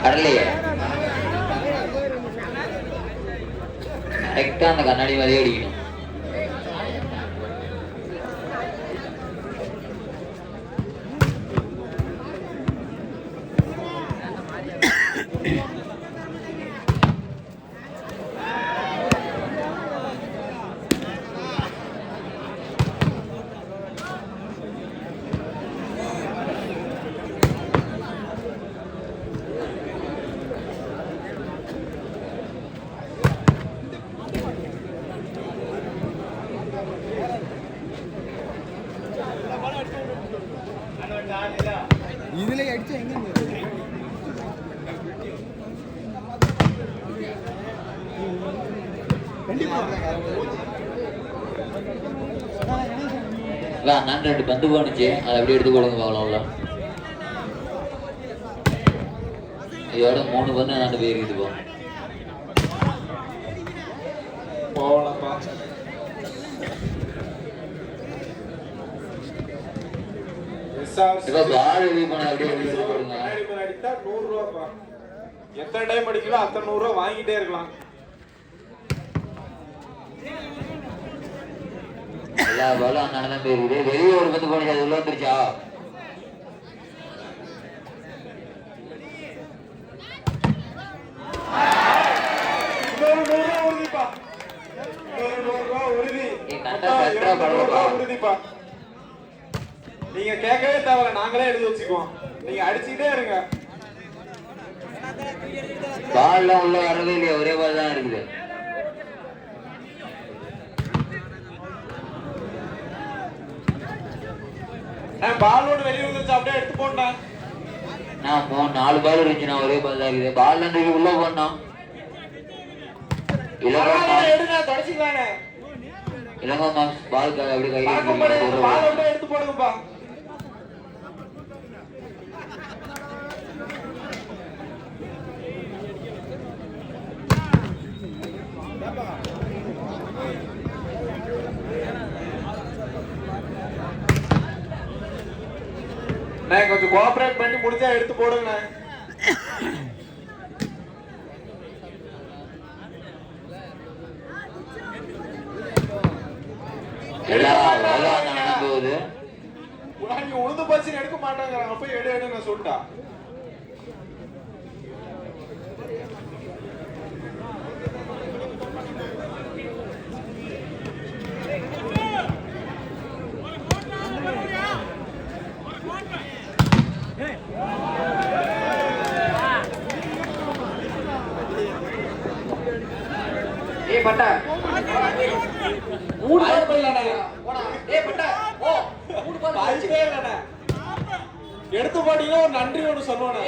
கடலையே கரெக்டா அந்த கண்ணாடி மாதிரியே அடிக்கணும். இதுல அடிச்சா எங்க நான் 2 பந்து போனுச்சு, அதை அப்படியே எடுத்து கொடுங்க பார்க்கலாம்ல. இதோட 3 பந்து 2 பேர் இருக்குது போகலப்பா. எத்தனை டைம் அடிக்கலாம் அத்தனை 100 ரூபா வாங்கிட்டே இருக்கலாம். எல்லா பாலும் அண்ணன் போயிருக்குது. வெளியே ஒரு பந்து போனிச்சு, அது உள்ள வந்துருச்சா? உறுதிப்பா. நீங்க கேட்கவே தேவையில்ல, நாங்களே எழுதி வச்சுக்குவோம். நீங்க அடிச்சுட்டே இருங்க. பால்லாம் உள்ள வரவே இல்லையா? ஒரே பால் தான் இருக்குது. பாலோட வெளியே வந்துச்சு, அப்படியே எடுத்து போட்டேன். நான் 4 பால் இருந்துச்சு, ஒரே பால் தான் இருக்குது. பால் அந்த உள்ள போனோம். இளங்கோ மாஸ் பால் அப்படி கையில எடுத்து போடுங்கப்பா. கொஞ்சம் கோஆபரேட் பண்ணி முடிஞ்சா எடுத்து போடுங்க. உளுந்து பச்சு எடுக்க மாட்டாங்க, போய் எடு நான் சொல்லிட்டா. பட்டா எடுத்து போட்டீங்கன்னா ஒரு நன்றி ஒன்று சொல்லுவானே.